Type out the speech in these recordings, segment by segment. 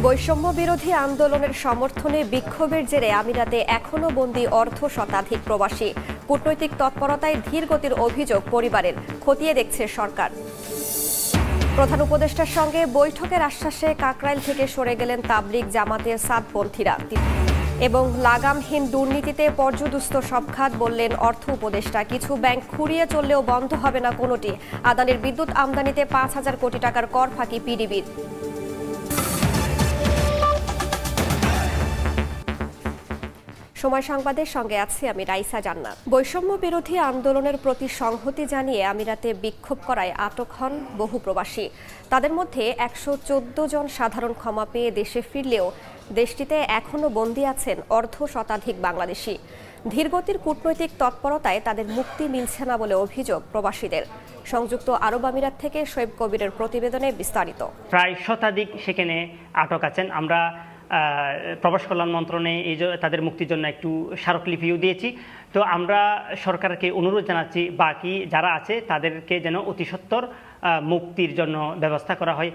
বৈষম্য বিরোধী আন্দোলনের সমর্থনে বিক্ষোভের জেরে আমিরাতে এখনো বন্দী অর্ধ শতাধিক প্রবাসী। কূটনৈতিক তৎপরতায় ধীর গতির অভিযোগ পরিবারের, খতিয়ে দেখছে সরকার। প্রধান উপদেষ্টার সঙ্গে বৈঠকের আশ্বাসে কাকরাইল থেকে সরে গেলেন তাবলিগ জামাতের সাদপন্থীরা। এবং লাগামহীন দুর্নীতিতে পর্যুদুস্ত সব খাত, বললেন অর্থ উপদেষ্টা। কিছু ব্যাংক খুঁড়িয়ে চললেও বন্ধ হবে না কোনোটি। আদানির বিদ্যুৎ আমদানিতে ৫,০০০ কোটি টাকার কর ফাঁকি পিডিবির। সময় সংবাদের সঙ্গে আছি আমি রাইসা জান্নাত। বৈষম্য বিরোধী আন্দোলনের প্রতি সংহতি জানিয়ে আমিরাতে বিক্ষোভ করায় আটক হন বহু প্রবাসী। তাদের মধ্যে ১১৪ জন সাধারণ ক্ষমা পেয়ে দেশে ফিরলেও দেশটিতে এখনও বন্দী আছেন অর্ধ শতাধিক বাংলাদেশি। ধীরগতির কূটনৈতিক তৎপরতায় তাদের মুক্তি মিলছে না বলে অভিযোগ প্রবাসীদের। সংযুক্ত আরব আমিরাত থেকে শোয়েব কবিরের প্রতিবেদনে বিস্তারিত। প্রায় শতাধিক সেখানে আটক আছেন। আমরা প্রবাস কল্যাণ মন্ত্রণে তাদের মুক্তির জন্য একটু স্মারকলিপিও দিয়েছি। তো আমরা সরকারকে অনুরোধ জানাচ্ছি বাকি যারা আছে তাদেরকে যেন অতি সত্বর মুক্তির জন্য ব্যবস্থা করা হয়।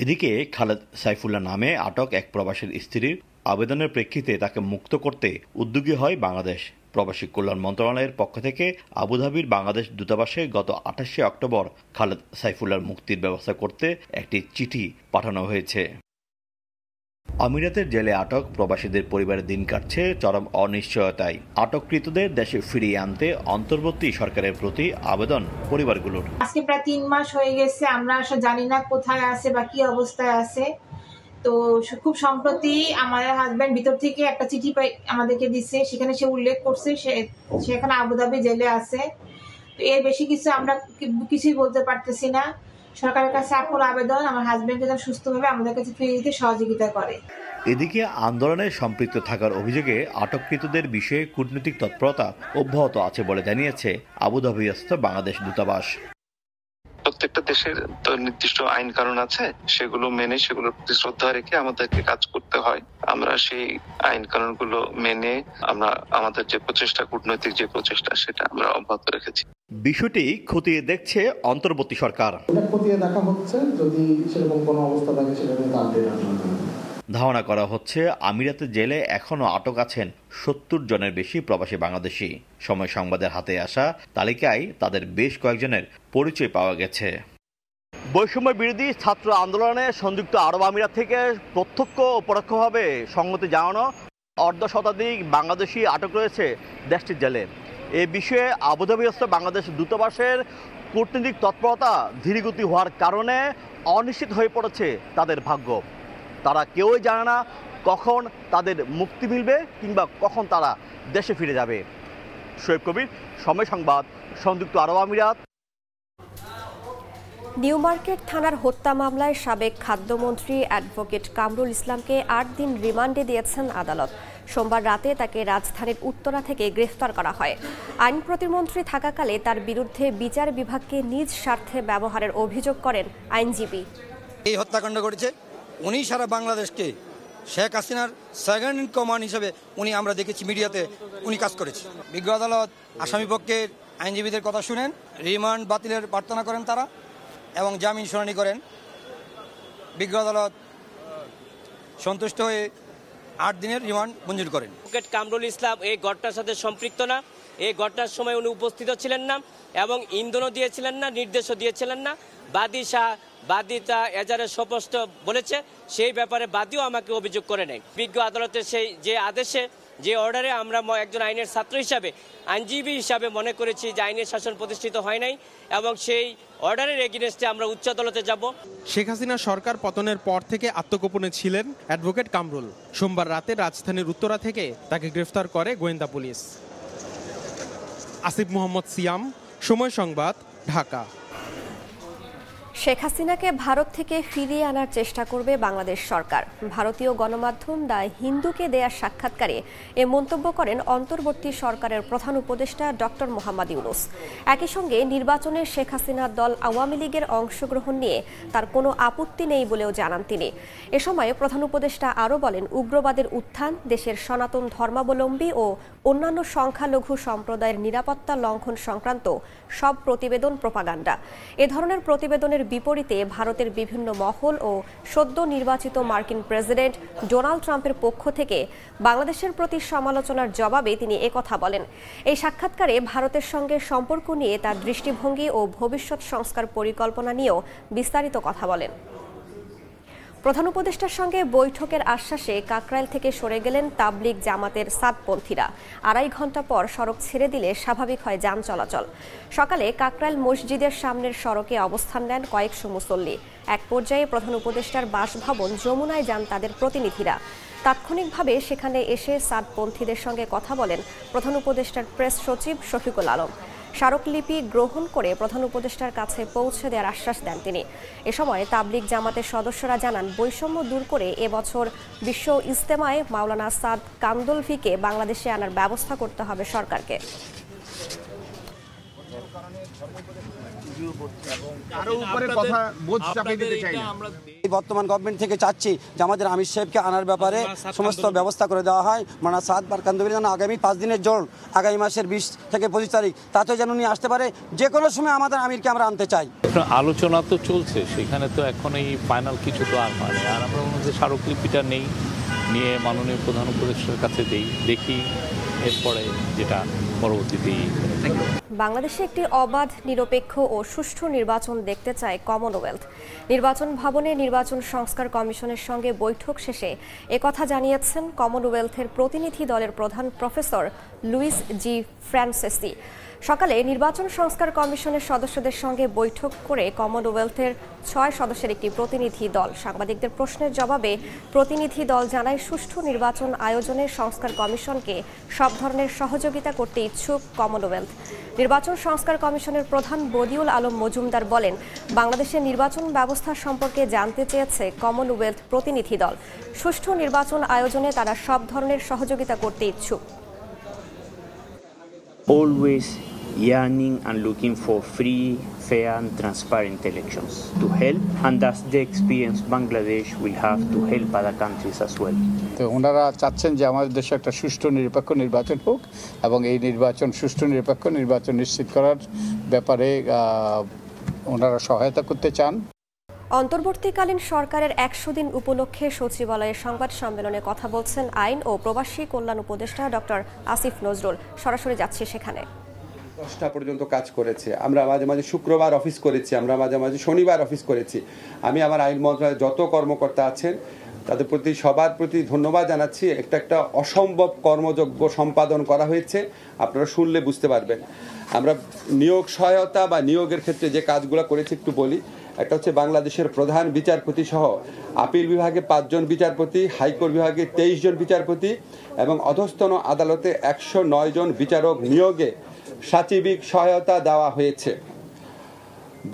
এদিকে খালেদ সাইফুল্লাহ নামে আটক এক প্রবাসীর স্ত্রীর আবেদনের প্রেক্ষিতে তাকে মুক্ত করতে উদ্যোগী হয় বাংলাদেশ। প্রবাসী কল্যাণ মন্ত্রণালয়ের পক্ষ থেকে আবুধাবির বাংলাদেশ দূতাবাসে গত ২৮শে অক্টোবর খালেদ সাইফুল্লাহর মুক্তির ব্যবস্থা করতে একটি চিঠি পাঠানো হয়েছে। আমিরাতের জেলে আটক প্রবাসীদের পরিবারের দিন কাটছে চরম অনিশ্চয়তায়। আটককৃতদের দেশে ফিরিয়ে আনতে অন্তর্বর্তী সরকারের প্রতি আবেদন পরিবারগুলোর। আজকে প্রায় ৩ মাস হয়ে গেছে, আমরা আসলে জানি না কোথায় আছে বা কি অবস্থায় আছে। তো খুব সম্প্রতি আমার হাজবেন্ড ভিতর থেকে একটা চিঠি আমাদেরকে দিচ্ছে, সেখানে সে উল্লেখ করছে সে এখন আবুধাবি জেলে আছে। তো এর বেশি কিছু আমরা কিছুই বলতে পারতেছি না। সরকারের কাছে আকুল আবেদন আমার হাজবেন্ডকে যেন সুস্থভাবে আমাদের কাছে ফিরিয়ে দিতে সহযোগিতা করে। এদিকে আন্দোলনে সম্পৃক্ত থাকার অভিযোগে আটককৃতদের বিষয়ে কূটনৈতিক তৎপরতা অব্যাহত আছে বলে জানিয়েছে আবুধাবিস্থ বাংলাদেশ দূতাবাস। প্রত্যেকটা দেশের তো নির্দিষ্ট আইন কানুন আছে, সেগুলো মেনে সেগুলোর প্রতি শ্রদ্ধা রেখে আমাদেরকে কাজ করতে হয়। আমরা সেই আইন কানুনগুলো মেনে আমরা আমাদের যে প্রচেষ্টা, কূটনৈতিক যে প্রচেষ্টা, সেটা আমরা অব্যাহত রেখেছি। বিষয়টি খতিয়ে দেখছে অন্তর্বর্তী সরকার। খতিয়ে দেখা হচ্ছে, যদি সেরকম কোনো অবস্থা থাকে সেটা নিয়ে আপডেট আসবে। ধারণা করা হচ্ছে আমিরাতের জেলে এখনও আটক আছেন ৭০ জনের বেশি প্রবাসী বাংলাদেশি। সময় সংবাদের হাতে আসা তালিকায় তাদের বেশ কয়েকজনের পরিচয় পাওয়া গেছে। বৈষম্য বিরোধী ছাত্র আন্দোলনে সংযুক্ত আরব আমিরাত থেকে প্রত্যক্ষ ও পরোক্ষভাবে সংহতি জানানো অর্ধ শতাধিক বাংলাদেশি আটক রয়েছে দেশটির জেলে। এ বিষয়ে আবুধাবিস্থ বাংলাদেশ দূতাবাসের কূটনৈতিক তৎপরতা ধীরগতি হওয়ার কারণে অনিশ্চিত হয়ে পড়েছে তাদের ভাগ্য। তারা কেউই জানে না কখন তাদের মুক্তি মিলবে কিংবা কখন তারা দেশে ফিরে যাবে। শোয়েব কবির, সময় সংবাদ, সংযুক্ত আরব আমিরাত। নিউ মার্কেট থানার হত্যা মামলায় সাবেক খাদ্যমন্ত্রী অ্যাডভোকেট কামরুল ইসলামকে ৮ দিন রিমান্ডে দিয়েছেন আদালত। সোমবার রাতে তাকে রাজধানীর উত্তরা থেকে গ্রেফতার করা হয়। আইন প্রতিমন্ত্রী থাকাকালে তার বিরুদ্ধে বিচার বিভাগকে নিজ স্বার্থে ব্যবহারের অভিযোগ করেন আইনজীবী। এই হত্যাকাণ্ড ঘটেছে, উনি সারা বাংলাদেশকে শেখ হাসিনার সেকেন্ড ইন কমান্ড হিসেবে আমরা দেখেছি মিডিয়াতে উনি কাজ করেছে। বিজ্ঞ আদালত আসামি পক্ষের আইনজীবীদের কথা শুনেন, রিমান্ড বাতিলের প্রার্থনা করেন তারা এবং জামিন শুনানি করেন। বিজ্ঞ আদালত সন্তুষ্ট হয়ে ৮ দিনের রিমান্ড মঞ্জুর করেন। অ্যাডভোকেট কামরুল ইসলাম এই ঘটনার সাথে সম্পৃক্ত না, এই ঘটনার সময় উনি উপস্থিত ছিলেন না এবং ইন্ধনও দিয়েছিলেন না, নির্দেশও দিয়েছিলেন না। বাদীটা এজারে স্পষ্ট বলেছে, সেই ব্যাপারে বাদীও আমাকে অভিযোগ করে নেয়। বিজ্ঞ আদালতের সেই যে আদেশে, যে অর্ডারে আমরা একজন আইনের ছাত্র হিসাবে, আইনজীবী হিসাবে মনে করেছি যে আইনের শাসন প্রতিষ্ঠিত হয় নাই এবং সেই অর্ডারের এগেইনস্টে আমরা উচ্চ আদালতে যাব। শেখ হাসিনা সরকার পতনের পর থেকে আত্মগোপনে ছিলেন অ্যাডভোকেট কামরুল। সোমবার রাতে রাজধানীর উত্তরা থেকে তাকে গ্রেফতার করে গোয়েন্দা পুলিশ। আসিফ মোহাম্মদ সিয়াম, সময় সংবাদ, ঢাকা। শেখ হাসিনাকে ভারত থেকে ফিরিয়ে আনার চেষ্টা করবে বাংলাদেশ সরকার। ভারতীয় গণমাধ্যম দ্য হিন্দুকে দেয়া সাক্ষাৎকারে এ মন্তব্য করেন অন্তর্বর্তী সরকারের প্রধান উপদেষ্টা ডক্টর মোহাম্মদ ইউনূস। একই সঙ্গে নির্বাচনে শেখ হাসিনার দল আওয়ামী লীগের অংশগ্রহণ নিয়ে তার কোনো আপত্তি নেই বলেও জানান তিনি। এ সময় প্রধান উপদেষ্টা আরও বলেন, উগ্রবাদের উত্থান, দেশের সনাতন ধর্মাবলম্বী ও অন্যান্য সংখ্যালঘু সম্প্রদায়ের নিরাপত্তা লঙ্ঘন সংক্রান্ত সব প্রতিবেদন প্রোপাগান্ডা। এ ধরনের প্রতিবেদনের বিপরীতে ভারতের বিভিন্ন মহল ও সদ্য নির্বাচিত মার্কিন প্রেসিডেন্ট ডোনাল্ড ট্রাম্পের পক্ষ থেকে বাংলাদেশের প্রতি সমালোচনার জবাবে তিনি একথা বলেন। এই সাক্ষাৎকারে ভারতের সঙ্গে সম্পর্ক নিয়ে তার দৃষ্টিভঙ্গি ও ভবিষ্যৎ সংস্কার পরিকল্পনা নিয়েও বিস্তারিত কথা বলেন। প্রধান উপদেষ্টার সঙ্গে বৈঠকের আশ্বাসে কাকরাইল থেকে সরে গেলেন তাবলিগ জামাতের সাদপন্থীরা। 2.5 ঘণ্টা পর সড়ক ছেড়ে দিলে স্বাভাবিক হয় যান চলাচল। সকালে কাকরাইল মসজিদের সামনের সড়কে অবস্থান নেন কয়েকশো মুসল্লি। এক পর্যায়ে প্রধান উপদেষ্টার বাসভবন যমুনায় যান তাদের প্রতিনিধিরা। তাৎক্ষণিকভাবে সেখানে এসে সাদপন্থীদের সঙ্গে কথা বলেন প্রধান উপদেষ্টার প্রেস সচিব শফিকুল আলম। স্মারকলিপি গ্রহণ করে প্রধান উপদেষ্টার কাছে পৌঁছে দেওয়ার আশ্বাস দেন তিনি। এ সময় তাবলিগ জামাতের সদস্যরা জানান, বৈষম্য দূর করে এবছর বিশ্ব ইজতেমায় মাওলানা সাদ কান্দলভিকে বাংলাদেশে আনার ব্যবস্থা করতে হবে সরকারকে। বর্তমান গভর্নমেন্ট থেকে চাচ্ছি যে আমাদের আমির সাহেবকে আনার ব্যাপারে সমস্ত ব্যবস্থা করে দেওয়া হয়। মাওলানা সাদ কান্দলভি যেন আগামী 5 দিনের জোর, আগামী মাসের 20 থেকে 25 তারিখ তাতে যেন উনি আসতে পারে। যে কোনো সময় আমাদের আমিরকে আমরা আনতে চাই। আলোচনা তো চলছে, সেখানে তো এখন এই ফাইনাল কিছু তো আর মানে, আর আমরা মধ্যে স্মারকলিপিটা নেই, নিয়ে মাননীয় প্রধান উপদেষ্টার কাছে দেখি এরপরে যেটা পরবর্তীতে। বাংলাদেশে একটি অবাধ, নিরপেক্ষ ও সুষ্ঠু নির্বাচন দেখতে চায় কমনওয়েলথ। নির্বাচন ভবনে নির্বাচন সংস্কার কমিশনের সঙ্গে বৈঠক শেষে একথা জানিয়েছেন কমনওয়েলথের প্রতিনিধি দলের প্রধান প্রফেসর লুইস জি ফ্রান্সেসি। সকালে নির্বাচন সংস্কার কমিশনের সদস্যদের সঙ্গে বৈঠক করে কমনওয়েলথের 6 সদস্যের একটি প্রতিনিধি দল সাংবাদিকদের প্রশ্নের জবাবে প্রতিনিধি দল জানায়, সুষ্ঠু নির্বাচন আয়োজনে সংস্কার কমিশনকে সব ধরনের সহযোগিতা করতে ইচ্ছুক কমনওয়েলথ। নির্বাচন সংস্কার কমিশনের প্রধান বদিউল আলম মজুমদার বলেন, বাংলাদেশের নির্বাচন ব্যবস্থা সম্পর্কে জানতে চেয়েছে কমনওয়েলথ প্রতিনিধি দল। সুষ্ঠু নির্বাচন আয়োজনে তারা সব ধরনের সহযোগিতা করতে ইচ্ছুক। Always yearning and looking for free, fair and transparent elections to help, and that's the experience Bangladesh will have to help other countries as well. তো ওনারা চাচ্ছেন যে আমাদের দেশে একটা সুষ্ঠু নিরপেক্ষ নির্বাচন হোক এবং এই নির্বাচন সুষ্ঠু নিরপেক্ষ নির্বাচন নিশ্চিত করার ব্যাপারে ওনারা সহায়তা করতে চান। অন্তর্বর্তীকালীন সরকারের 100 দিন উপলক্ষে সচিবালয়ের সংবাদ সম্মেলনে কথা বলছেন আইন ও প্রবাসী কল্যাণ উপদেষ্টা ডক্টর আসিফ নজরুল। সরাসরি যাচ্ছি সেখানে। 10টা পর্যন্ত কাজ করেছে। আমরা মাঝে মাঝে শুক্রবার অফিস করেছি, আমরা মাঝে মাঝে শনিবার অফিস করেছি। আমি আমার আইন মন্ত্রণালয়ের যত কর্মকর্তা আছেন তাদের প্রতি সবার প্রতি ধন্যবাদ জানাচ্ছি। একটা অসম্ভব কর্মযজ্ঞ সম্পাদন করা হয়েছে, আপনারা শুনলে বুঝতে পারবেন। আমরা নিয়োগ সহায়তা বা নিয়োগের ক্ষেত্রে যে কাজগুলো করেছি একটু বলি। একটা হচ্ছে বাংলাদেশের প্রধান বিচারপতি সহ আপিল বিভাগে 5 জন বিচারপতি, হাইকোর্ট বিভাগে 23 জন বিচারপতি এবং অধস্তন আদালতে 109 জন বিচারক নিয়োগে সাচিবিক সহায়তা দেওয়া হয়েছে।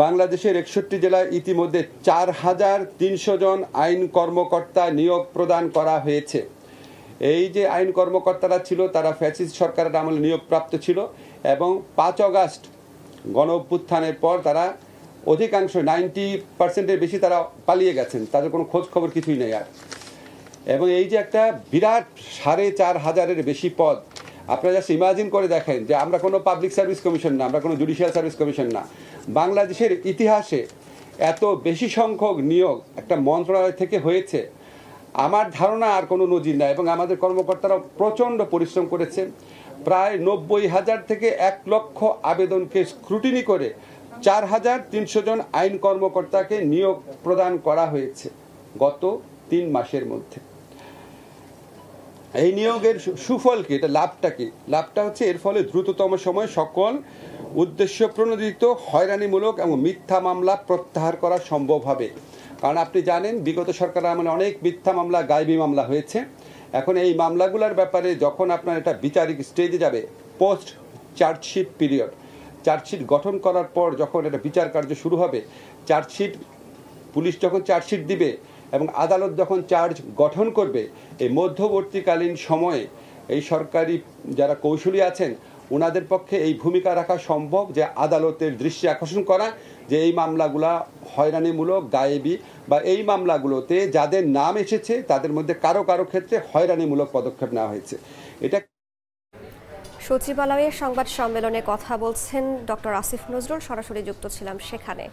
বাংলাদেশের 61 জেলায় ইতিমধ্যে 4300 জন আইন কর্মকর্তা নিয়োগ প্রদান করা হয়েছে। এই যে আইন কর্মকর্তারা ছিল তারা ফ্যাসিস্ট সরকারের আমলে নিয়োগপ্রাপ্ত ছিল এবং 5 আগস্ট গণ অভ্যুত্থানের পর তারা অধিকাংশ 90%-এর বেশি তারা পালিয়ে গেছেন, তাদের কোনো খোঁজ খবর কিছুই নেই আর। এবং এই যে একটা বিরাট 4500-এর বেশি পদ, আপনারা জাস্ট ইমাজিন করে দেখেন যে আমরা কোনো পাবলিক সার্ভিস কমিশন না, আমরা কোনো জুডিশিয়াল সার্ভিস কমিশন না। বাংলাদেশের ইতিহাসে এত বেশি সংখ্যক নিয়োগ একটা মন্ত্রণালয় থেকে হয়েছে আমার ধারণা আর কোনো নজির নাই। এবং আমাদের কর্মকর্তারা প্রচণ্ড পরিশ্রম করেছে। প্রায় 90,000 থেকে 1 লক্ষ আবেদনকে স্ক্রুটিনি করে 4300 জন আইন কর্মকর্তাকে নিয়োগ প্রদান করা হয়েছে গত 3 মাসের মধ্যে। এই নিয়োগের সুফল কি, এটা লাভটা কি? লাভটা হচ্ছে এর ফলে দ্রুততম সময়ে সকল উদ্দেশ্য প্রণোদিত হয়রানিমূলক এবং মিথ্যা মামলা প্রত্যাহার করা সম্ভব হবে। কারণ আপনি জানেন বিগত সরকারের আমলে অনেক মিথ্যা মামলা, গায়েবী মামলা হয়েছে। এখন এই মামলাগুলোর ব্যাপারে যখন আপনার এটা বিচারিক স্টেজে যাবে, পোস্ট চার্জশিট পিরিয়ড, চার্জশিট গঠন করার পর যখন এটা বিচার কার্য শুরু হবে, চার্জশিট পুলিশ যখন চার্জশিট দিবে এবং আদালত যখন চার্জ গঠন করবে, এই মধ্যবর্তীকালীন সময়ে এই সরকারি যারা কৌশলী আছেন ওনাদের পক্ষে এই ভূমিকা রাখা সম্ভব যে আদালতের দৃষ্টি আকর্ষণ করা যে এই মামলাগুলা হয়রানিমূলক, গায়েবী বা এই মামলাগুলোতে যাদের নাম এসেছে তাদের মধ্যে কারো কারো ক্ষেত্রে হয়রানিমূলক পদক্ষেপ নেওয়া হয়েছে। এটা সচিবালয়ের সংবাদ সম্মেলনে কথা বলছেন ডক্টর আসিফ নজরুল। সরাসরি যুক্ত ছিলাম সেখানে।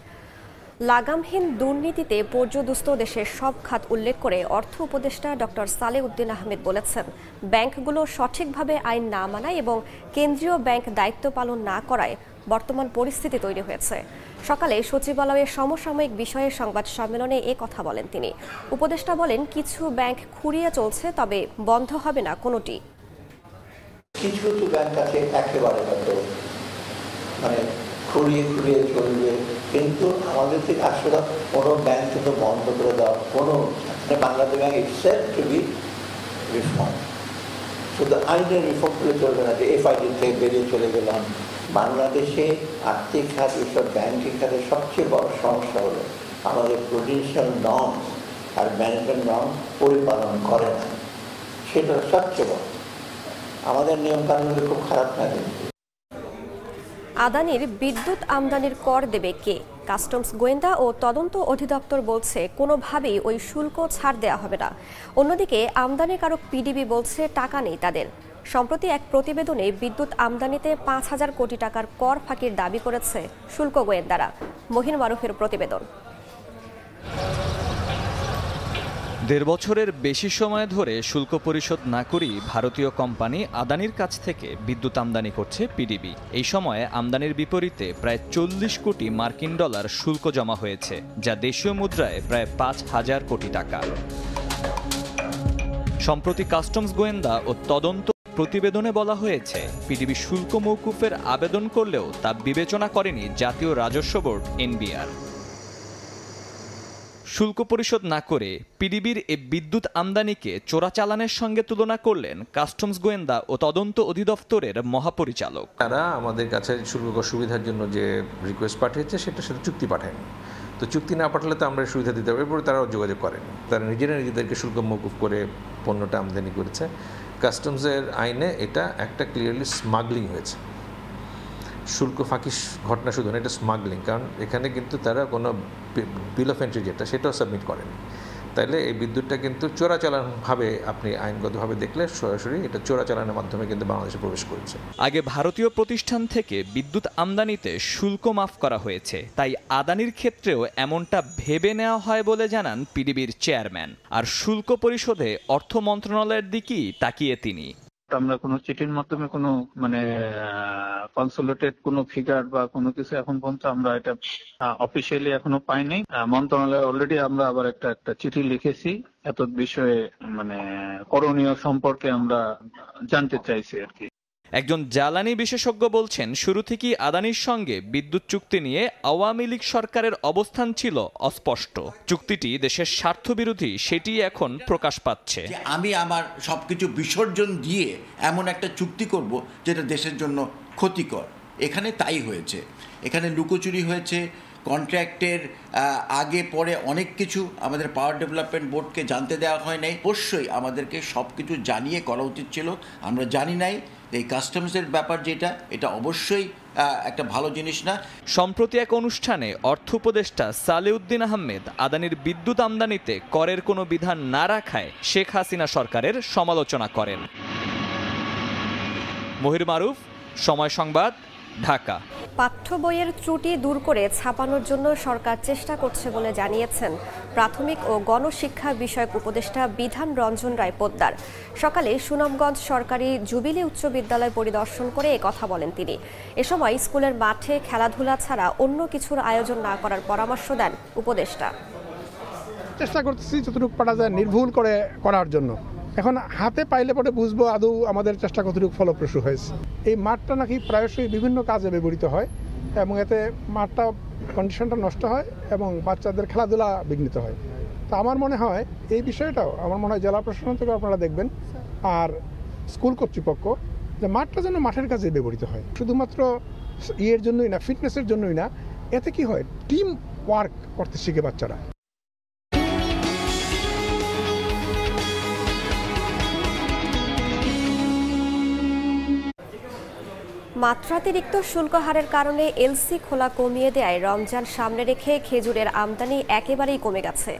লাগামহীন দুর্নীতিতে পর্যদুস্ত দেশের সব খাত উল্লেখ করে অর্থ উপদেষ্টা ডক্টর সালেউদ্দিন আহমেদ বলেছেন, ব্যাংকগুলো সঠিকভাবে আইন না মানায় এবং কেন্দ্রীয় ব্যাংক দায়িত্ব পালন না করায় বর্তমান পরিস্থিতি তৈরি হয়েছে। সকালে সচিবালয়ের সমসাময়িক বিষয়ে সংবাদ সম্মেলনে এ কথা বলেন তিনি। উপদেষ্টা বলেন, কিছু ব্যাংক খুঁড়িয়ে চলছে, তবে বন্ধ হবে না কোনোটি। কিছু কিছু ব্যাংক আছে একেবারে খুঁড়িয়ে চলবে, কিন্তু আমাদের থেকে আসলে কোনো ব্যাংক কিন্তু বন্ধ করে দেওয়া কোনো Bangladesh bank itself to be reform. শুধু আইনের রিফর্ম করে চলবে না যে এফআইডি থেকে বেরিয়ে চলে গেলাম। বাংলাদেশে আর্থিক খাত এসব ব্যাংকিং খাতের সবচেয়ে বড় সমস্যা হলো আমাদের প্রুডেন্সিয়াল নর্মস আর ম্যানেজমেন্ট নর্মস পরিপালন করে না, সেটা সবচেয়ে বড়। আমাদের নিয়মকানুনগুলো খুব খারাপ না। কিন্তু আদানির বিদ্যুৎ আমদানির কর দেবে কে? কাস্টমস গোয়েন্দা ও তদন্ত অধিদপ্তর বলছে কোনোভাবেই ওই শুল্ক ছাড় দেওয়া হবে না। অন্যদিকে আমদানিকারক পিডিবি বলছে টাকা নেই তাদের। সম্প্রতি এক প্রতিবেদনে বিদ্যুৎ আমদানিতে ৫,০০০ কোটি টাকার কর ফাঁকির দাবি করেছে শুল্ক গোয়েন্দারা। মহিন মারুফের প্রতিবেদন। ১.৫ বছরের বেশি সময় ধরে শুল্ক পরিশোধ না করেই ভারতীয় কোম্পানি আদানির কাছ থেকে বিদ্যুৎ আমদানি করছে পিডিবি। এই সময়ে আমদানির বিপরীতে প্রায় ৪০ কোটি মার্কিন ডলার শুল্ক জমা হয়েছে, যা দেশীয় মুদ্রায় প্রায় ৫,০০০ কোটি টাকা। সম্প্রতি কাস্টমস গোয়েন্দা ও তদন্ত প্রতিবেদনে বলা হয়েছে, পিডিবি শুল্ক মওকুফের আবেদন করলেও তা বিবেচনা করেনি জাতীয় রাজস্ব বোর্ড এনবিআর। শুল্ক পরিশোধ না করে পিডিবির এই বিদ্যুৎ আমদানিকে চোরাচালানের সঙ্গে তুলনা করলেন কাস্টমস গোয়েন্দা ও তদন্ত অধিদপ্তরের মহাপরিচালক। তারা আমাদের কাছে শুল্ক সুবিধার জন্য যে রিকোয়েস্ট পাঠিয়েছে সেটার সাথে চুক্তি পাঠায়নি। তো চুক্তি না পাঠালে তো আমরা সুবিধা দিতে পারি, এরপরে তারাও যোগাযোগ করেনি। তারা নিজেদেরকে শুল্ক মওকুফ করে পণ্যটা আমদানি করেছে। কাস্টমসের আইনে এটা একটা ক্লিয়ারলি স্মাগলিং হয়েছে। শুল্ক ফাঁকি ঘটনা শুধু না, এটা স্মাগলিং, কারণ এখানে কিন্তু তারা কোনো বিল অফ এন্ট্রি যেটা সেটাও সাবমিট করেনি। তাইলে এই বিদ্যুৎটা কিন্তু চোরাচালানভাবে আপনি আইনগতভাবে দেখলে সরাসরি এটা চোরাচালানের মাধ্যমে কিন্তু বাংলাদেশে প্রবেশ করেছে। আগে ভারতীয় প্রতিষ্ঠান থেকে বিদ্যুৎ আমদানিতে শুল্ক মাফ করা হয়েছে, তাই আদানির ক্ষেত্রেও এমনটা ভেবে নেওয়া হয় বলে জানান পিডিবির চেয়ারম্যান। আর শুল্ক পরিশোধে অর্থ মন্ত্রণালয়ের দিকেই তাকিয়ে তিনি। আমরা কোনো চিঠির মাধ্যমে কোনো কনসোলিডেটেড কোনো ফিগার বা কোনো কিছু এখন পর্যন্ত আমরা এটা অফিসিয়ালি এখনো পাইনি। মন্ত্রণালয়ে অলরেডি আমরা আবার একটা চিঠি লিখেছি এত বিষয়ে করণীয় সম্পর্কে আমরা জানতে চাইছি আর কি। একজন জ্বালানি বিশেষজ্ঞ বলছেন, শুরু থেকেই আদানির সঙ্গে বিদ্যুৎ চুক্তি নিয়ে আওয়ামী লীগ সরকারের অবস্থান ছিল অস্পষ্ট। চুক্তিটি দেশের স্বার্থবিরোধী, সেটি এখন প্রকাশ পাচ্ছে। আমি আমার সবকিছু বিসর্জন দিয়ে এমন একটা চুক্তি করব যেটা দেশের জন্য ক্ষতিকর। এখানে তাই হয়েছে, এখানে লুকোচুরি হয়েছে। কন্ট্রাক্টের আগে পরে অনেক কিছু আমাদের পাওয়ার ডেভেলপমেন্ট বোর্ডকে জানতে দেওয়া হয় নাই। অবশ্যই আমাদেরকে সব কিছু জানিয়ে করা উচিত ছিল, আমরা জানি নাই। এই কাস্টমসের ব্যাপার যেটা, এটা অবশ্যই একটা ভালো জিনিস না। সম্প্রতি এক অনুষ্ঠানে অর্থ উপদেষ্টা সালেউদ্দিন আহমেদ আদানির বিদ্যুৎ আমদানিতে করের কোনো বিধান না রাখায় শেখ হাসিনা সরকারের সমালোচনা করেন। মহির মারুফ, সময় সংবাদ, ঢাকা। পাঠ্য বইয়ের ত্রুটি দূর করে ছাপানোর জন্য সরকার চেষ্টা করছে বলে জানিয়েছেন প্রাথমিক ও গণশিক্ষা বিষয়ক উপদেষ্টা বিধান রঞ্জন রায় পোদ্দার। সকালে সুনামগঞ্জ সরকারি জুবিলি উচ্চ বিদ্যালয় পরিদর্শন করে কথা বলেন তিনি। এ সময় স্কুলের মাঠে খেলাধুলা ছাড়া অন্য কিছুর আয়োজন না করার পরামর্শ দেন উপদেষ্টা। চেষ্টা করতেছি যতটুকু পারা যায় নির্ভুল করে করার জন্য। এখন হাতে পাইলে পরে বুঝবো আদৌ আমাদের চেষ্টা কতটুকু ফলপ্রসূ হয়েছে। এই মাঠটা নাকি প্রায়শই বিভিন্ন কাজে ব্যবহৃত হয় এবং এতে মাঠটা কন্ডিশনটা নষ্ট হয় এবং বাচ্চাদের খেলাধুলা বিঘ্নিত হয়। তো আমার মনে হয় এই বিষয়টাও জেলা প্রশাসন থেকে আপনারা দেখবেন আর স্কুল কর্তৃপক্ষ, যে মাঠটা যেন মাঠের কাজে ব্যবহৃত হয়, শুধুমাত্র ইয়ের জন্যই না, ফিটনেসের জন্যই না। এতে কি হয়, টিম ওয়ার্ক করতে শিখে বাচ্চারা। মাত্রাতিরিক্ত শুল্ক হারের কারণে এলসি খোলা কমিয়ে দেয় রমজান সামনে রেখে খেজুরের আমদানি একেবারেই কমে গেছে।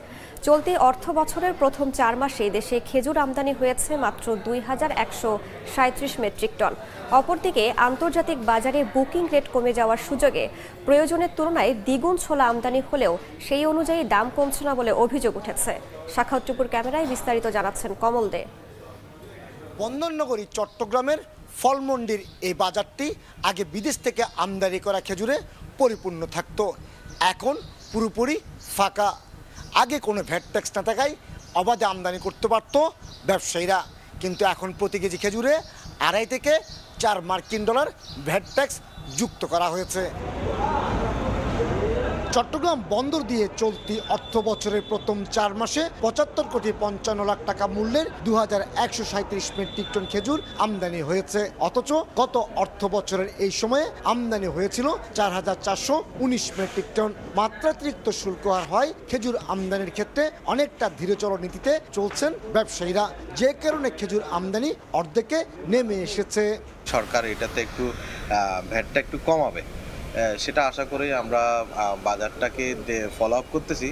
চলতি অর্থ বছরের প্রথম 4 মাসে দেশে খেজুর আমদানি হয়েছে মাত্র 2137 মেট্রিক টন। অপরদিকে আন্তর্জাতিক বাজারে বুকিং রেট কমে যাওয়ার সুযোগে প্রয়োজনের তুলনায় দ্বিগুণ ছোলা আমদানি হলেও সেই অনুযায়ী দাম কমছে না বলে অভিযোগ উঠেছে। সাখাওয়াতপুর ক্যামেরায় বিস্তারিত জানাচ্ছেন কমল দে। বন্দরনগরী চট্টগ্রামের ফলমন্ডির এই বাজারটি আগে বিদেশ থেকে আমদানি করা খেজুরে পরিপূর্ণ থাকত, এখন পুরোপুরি ফাঁকা। আগে কোনো ভ্যাট ট্যাক্স না থাকায় অবাধে আমদানি করতে পারত ব্যবসায়ীরা, কিন্তু এখন প্রতি কেজি খেজুরে 2.5 থেকে 4 মার্কিন ডলার ভ্যাট ট্যাক্স যুক্ত করা হয়েছে। চট্টগ্রাম বন্দর দিয়ে চলতি অর্থ বছরের প্রথম 4 মাসে 75,55 লাখ টাকা মূল্যের 2137 মেট্রিক টন খেজুর আমদানি হয়েছে। অথচ গত অর্থ বছরের এই সময়ে আমদানি হয়েছিল 4419 মেট্রিক টন। মাত্রাতিরিক্ত শুল্ক হার হয় খেজুর আমদানির ক্ষেত্রে অনেকটা ধীরচল নীতিতে চলছেন ব্যবসায়ীরা, যে কারণে খেজুর আমদানি অর্ধেকে নেমে এসেছে। সরকার এটাতে একটু ভ্যাটটা একটু কমাবে, সেটা আশা করি আমরা বাজারটাকে ফলো আপ করতেছি।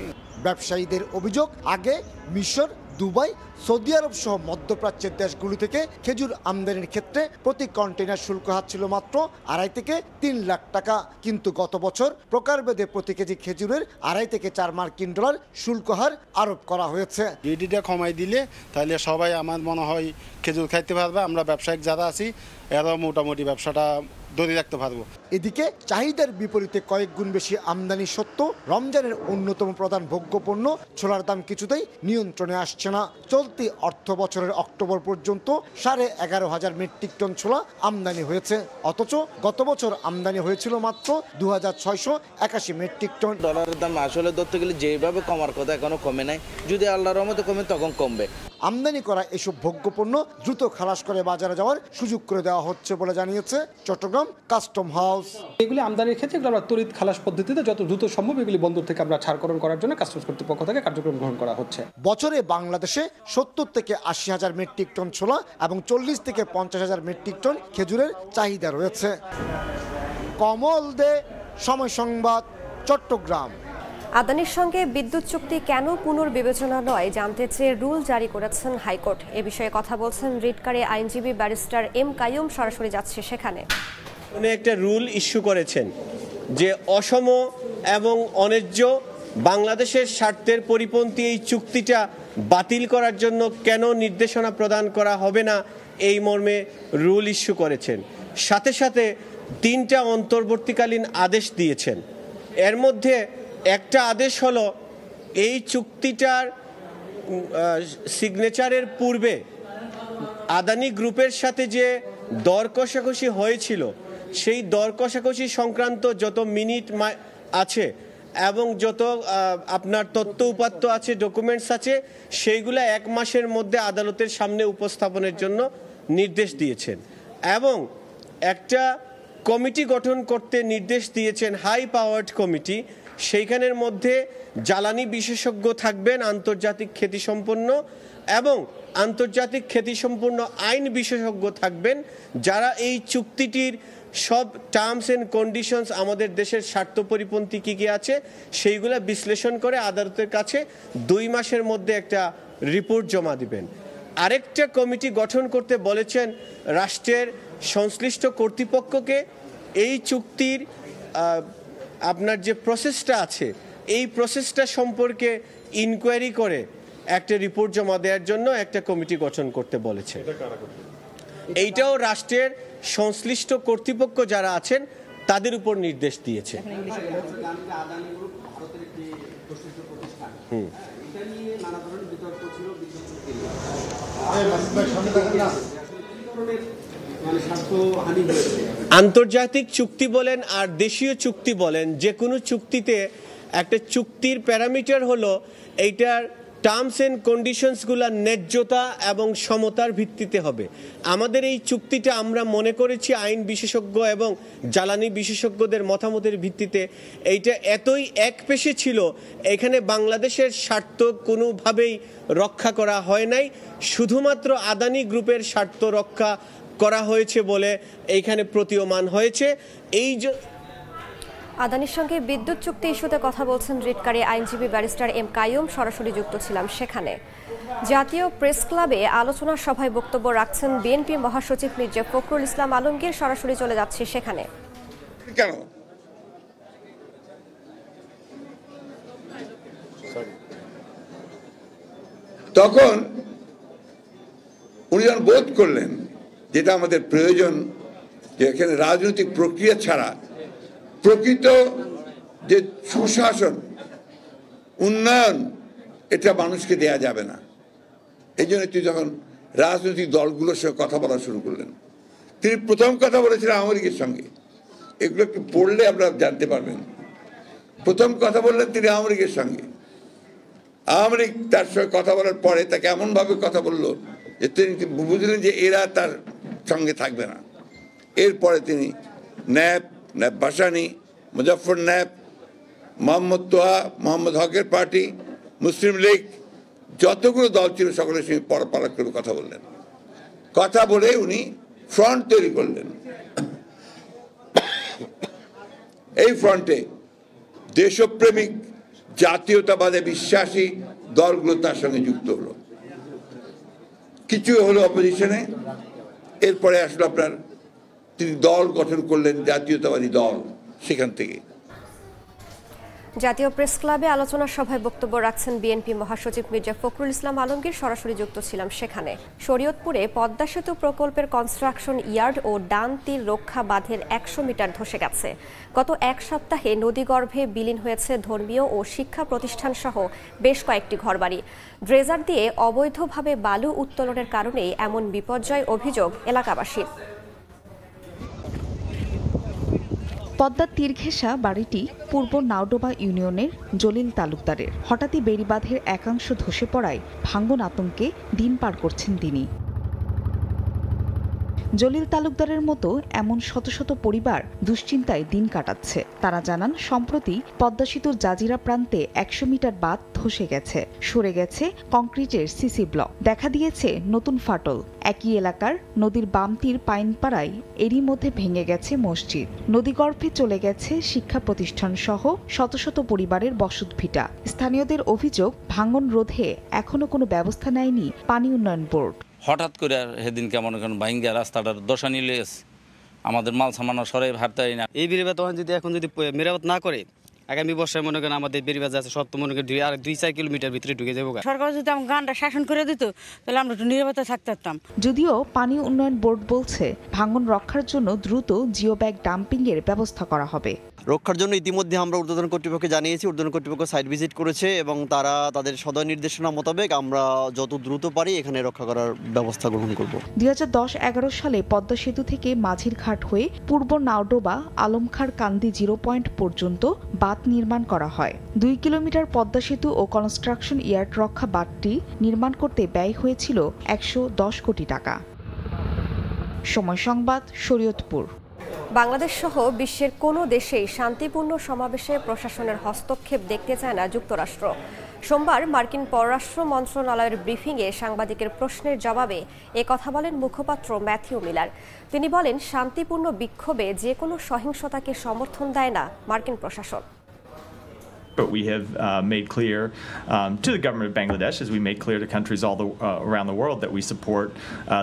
ব্যবসায়ীদের অভিযোগ, আগে মিশর, দুবাই, সৌদি আরব সহ মধ্যপ্রাচ্যের দেশগুলি থেকে খেজুর আমদানির ক্ষেত্রে প্রতি কন্টেইনার শুল্ক হার ছিল মাত্র 2.5 থেকে 3 লাখ টাকা, কিন্তু গত বছর প্রকারভেদে প্রতি কেজি খেজুরের 2.5 থেকে 4 মার্কিন ডলার শুল্ক হার আরোপ করা হয়েছে। ডিডিটা কমাই দিলে তাহলে সবাই আমার মনে হয় খেজুর খাইতে পারবে, আমরা ব্যবসায়িক যারা আছি এরাও মোটামুটি ব্যবসাটা ধরে রাখতে পারবো। এদিকে চাহিদার বিপরীতে কয়েক গুণ বেশি আমদানি সত্ত্বেও রমজানের অন্যতম প্রধান ভোগ্যপণ্য ছোলার দাম কিছুতেই নিয়ন্ত্রণে আসছে না। চলতি অর্থ বছরের অক্টোবর পর্যন্ত 11,500 মেট্রিক টন ছোলা আমদানি হয়েছে, অথচ গত বছর আমদানি হয়েছিল মাত্র 2681 মেট্রিক টন। ডলারের দাম আসলে ধরতে গেলে যেভাবে কমার কথা এখনো কমে নাই, যদি আল্লাহর রহমতে কমে তখন কমবে। আমদানি করা এসব ভোগ্যপণ্য দ্রুত খালাস করে বাজারে যাওয়ার সুযোগ করে দেওয়া হচ্ছে বলে জানিয়েছে চট্টগ্রাম কাস্টম হাউস। এগুলি আমদানির ক্ষেত্রে এগুলো আমরা তড়িৎ খালাস পদ্ধতিতে যত দ্রুত সম্ভব এগুলি বন্দর থেকে আমরা ছাড়করণ করার জন্য কাস্টমস কর্তৃপক্ষ থেকে কার্যক্রম গ্রহণ করা হচ্ছে। বছরে বাংলাদেশে 70 থেকে 80,000 মেট্রিক টন ছোলা এবং 40 থেকে 50,000 মেট্রিক টন খেজুরের চাহিদা রয়েছে। কমল দে, সময় সংবাদ, চট্টগ্রাম। আদানির সঙ্গে বিদ্যুৎ চুক্তি কেন পুনর্বিবেচনা নয় জানতে চেয়ে রুল জারি করেছেন হাইকোর্ট। এ বিষয়ে কথা বলছেন রিটকারে আইনজীবী ব্যারিস্টার এম কাইয়ুম, সরাসরি যাচ্ছে সেখানে। উনি একটা রুল ইস্যু করেছেন যে অসম এবং অন্যায্য বাংলাদেশের স্বার্থের পরিপন্থী এই চুক্তিটা বাতিল করার জন্য কেন নির্দেশনা প্রদান করা হবে না, এই মর্মে রুল ইস্যু করেছেন। সাথে সাথে 3টা অন্তর্বর্তীকালীন আদেশ দিয়েছেন। এর মধ্যে একটা আদেশ হলো এই চুক্তিটার সিগনেচারের পূর্বে আদানি গ্রুপের সাথে যে দর কষাকষি হয়েছিল সেই দর কষাকষি সংক্রান্ত যত মিনিট আছে এবং যত আপনার তথ্য উপাত্ত আছে, ডকুমেন্টস আছে, সেইগুলো 1 মাসের মধ্যে আদালতের সামনে উপস্থাপনের জন্য নির্দেশ দিয়েছেন এবং একটা কমিটি গঠন করতে নির্দেশ দিয়েছেন, হাই পাওয়ার্ড কমিটি। সেইখানের মধ্যে জ্বালানি বিশেষজ্ঞ থাকবেন, আন্তর্জাতিক খ্যাতিসম্পন্ন এবং আন্তর্জাতিক খ্যাতিসম্পন্ন আইন বিশেষজ্ঞ থাকবেন, যারা এই চুক্তিটির সব টার্মস অ্যান্ড কন্ডিশনস আমাদের দেশের স্বার্থ পরিপন্থী কী কী আছে সেইগুলো বিশ্লেষণ করে আদালতের কাছে 2 মাসের মধ্যে একটা রিপোর্ট জমা দিবেন। আরেকটা কমিটি গঠন করতে বলেছেন রাষ্ট্রের সংশ্লিষ্ট কর্তৃপক্ষকে এই চুক্তির আপনার যে প্রসেসটা আছে এই প্রসেসটা সম্পর্কে ইনকোয়ারি করে একটা রিপোর্ট জমা দেওয়ার জন্য একটা কমিটি গঠন করতে বলেছে। এইটাও রাষ্ট্রের সংশ্লিষ্ট কর্তৃপক্ষ যারা আছেন তাদের উপর নির্দেশ দিয়েছে। আন্তর্জাতিক চুক্তি বলেন আর দেশীয় চুক্তি বলেন, যে কোনো চুক্তিতে একটা চুক্তির প্যারামিটার হলো এইটার টার্মস অ্যান্ড কন্ডিশনসগুলো ন্যায্যতা এবং সমতার ভিত্তিতে হবে। আমাদের এই চুক্তিটা আমরা মনে করেছি আইন বিশেষজ্ঞ এবং জ্বালানি বিশেষজ্ঞদের মতামতের ভিত্তিতে এইটা এতই একপেশে ছিল, এখানে বাংলাদেশের স্বার্থ কোনোভাবেই রক্ষা করা হয় নাই, শুধুমাত্র আদানি গ্রুপের স্বার্থ রক্ষা করা হয়েছে বলে এইখানে প্রতীয়মান হয়েছে। আদানির সঙ্গে বিদ্যুৎ চুক্তি ইস্যুতে কথা বলছেন রিটকারী আইনজীবী ব্যারিস্টার এম কাইয়ুম, সরাসরি যুক্ত ছিলাম সেখানে। জাতীয় প্রেস ক্লাবে আলোচনা সভায় বক্তব্য রাখছেন বিএনপি মহাসচিব মির্জা ফখরুল ইসলাম আলমগীর, সরাসরি চলে যাচ্ছে সেখানে। কেন তখন উনি যখন বোধ করলেন যেটা আমাদের প্রয়োজন, যে এখানে রাজনৈতিক প্রক্রিয়া ছাড়া প্রকৃত যে সুশাসন, উন্নয়ন, এটা মানুষকে দেয়া যাবে না। এই জন্য তিনি যখন রাজনৈতিক দলগুলোর সঙ্গে কথা বলা শুরু করলেন, তিনি প্রথম কথা বলেছিলেন আওয়ামী লীগের সঙ্গে। এগুলো একটু পড়লে আপনারা জানতে পারবেন। প্রথম কথা বললেন তিনি আওয়ামী লীগের সঙ্গে। আওয়ামী লীগ তার সঙ্গে কথা বলার পরে তাকে এমনভাবে কথা বলল যে তিনি বুঝলেন যে এরা তার সঙ্গে থাকবে না। এরপরে তিনি ন্যাপ ভাসানী, মুজাফফর ন্যাপ, মোহাম্মদ তোহা, মোহাম্মদ হকের পার্টি, মুসলিম লীগ, যতগুলো দল ছিল সকলের সঙ্গে পরপারাক করে কথা বললেন। কথা বলে উনি ফ্রন্ট তৈরি করলেন। এই ফ্রন্টে দেশপ্রেমিক, জাতীয়তাবাদে বিশ্বাসী দলগুলো তার সঙ্গে যুক্ত হলো। কিছু হলো অপোজিশনে। এরপরে আসলে আপনার তিনি দল গঠন করলেন, জাতীয়তাবাদী দল। সেখান থেকে জাতীয় প্রেস ক্লাবে আলোচনা সভায় বক্তব্য রাখছেন বিএনপি মহাসচিব মির্জা ফখরুল ইসলাম আলমগীর, সরাসরি যুক্ত ছিলাম সেখানে। শরীয়তপুরে পদ্মা সেতু প্রকল্পের কনস্ট্রাকশন ইয়ার্ড ও ডান তীর রক্ষা বাঁধের 100 মিটার ধসে গেছে। গত এক সপ্তাহে নদীগর্ভে বিলীন হয়েছে ধর্মীয় ও শিক্ষা প্রতিষ্ঠান সহ বেশ কয়েকটি ঘরবাড়ি। ড্রেজার দিয়ে অবৈধভাবে বালু উত্তোলনের কারণেই এমন বিপর্যয় অভিযোগ এলাকাবাসীর। পদ্মার তীর ঘেঁষা বাড়িটি পূর্ব নাওডোবা ইউনিয়নের জলিল তালুকদারের। হঠাৎই বেড়িবাঁধের একাংশ ধসে পড়ায় ভাঙ্গন আতঙ্কে দিন পার করছেন তিনি। জলিল তালুকদারের মতো এমন শত শত পরিবার দুশ্চিন্তায় দিন কাটাচ্ছে। তারা জানান, সম্প্রতি পদ্মা সেতুর জাজিরা প্রান্তে 100 মিটার বাঁধ ধসে গেছে, সরে গেছে কংক্রিটের সিসি ব্লক, দেখা দিয়েছে নতুন ফাটল। একই এলাকার নদীর বাম তীর পাইনপাড়ায় এরই মধ্যে ভেঙে গেছে মসজিদ। নদীগর্ভে চলে গেছে শিক্ষা প্রতিষ্ঠান সহ শত শত পরিবারের বসতভিটা। স্থানীয়দের অভিযোগ, ভাঙন রোধে এখনো কোনো ব্যবস্থা নেয়নি পানি উন্নয়ন বোর্ড। হঠাৎ করে সেদিন কেমন ভাঙ্গা রাস্তাটার দশা নিলে আমাদের মাল সামানো সরাই ভাবতেই না। এই বেড়িবাঁধ তখন যদি এখন যদি মেরামত না করে, আগামী বর্ষায় মনে করেন আমাদের বেড়িবাঁধ আছে সব তো মনে করেন 2-4 কিলোমিটার ভিতরে ঢুকে যাবো। সরকার যদি আমার গানটা শাসন করে দিত তাহলে আমরা একটু নিরাপদে থাকতে পারতাম। যদিও পানি উন্নয়ন বোর্ড বলছে ভাঙন রক্ষার জন্য দ্রুত জিও ব্যাগ ডাম্পিং এর ব্যবস্থা করা হবে। রক্ষার জন্য ইতিমধ্যে আমরা ঊর্ধ্বতন কর্তৃপক্ষকে জানিয়েছি, ঊর্ধ্বতন কর্তৃপক্ষ সাইট ভিজিট করেছে এবং তারা তাদের সদয় নির্দেশনা মোতাবেক আমরা যত দ্রুত পারি এখানে রক্ষা করার ব্যবস্থা গ্রহণ করব। 2010-11 সালে পদ্মা সেতু থেকে মাঝির ঘাট হয়ে পূর্ব নাওডোবা আলমখার কান্দি 0 পয়েন্ট পর্যন্ত বাঁধ নির্মাণ করা হয়। 2 কিলোমিটার পদ্মা সেতু ও কনস্ট্রাকশন ইয়ার্ড রক্ষা বাঁধটি নির্মাণ করতে ব্যয় হয়েছিল 110 কোটি টাকা। সময় সংবাদ, শরীয়তপুর। বাংলাদেশ সহ বিশ্বের কোনো দেশেই শান্তিপূর্ণ সমাবেশে প্রশাসনের হস্তক্ষেপ দেখতে চায় না যুক্তরাষ্ট্র। সোমবার মার্কিন পররাষ্ট্র মন্ত্রণালয়ের ব্রিফিংয়ে সাংবাদিকের প্রশ্নের জবাবে এ কথা বলেন মুখপাত্র ম্যাথিউ মিলার। তিনি বলেন, শান্তিপূর্ণ বিক্ষোভে যে কোনো সহিংসতাকে সমর্থন দেয় না মার্কিন প্রশাসন। But we have made clear to the government of Bangladesh, as we make clear to countries all around the world, that we support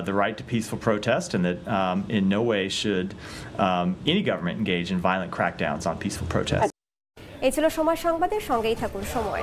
the right to peaceful protest, and that in no way should any government engage in violent crackdowns on peaceful protest. এই ছিল সময় সংবাদের, সঙ্গেই থাকুন সময়।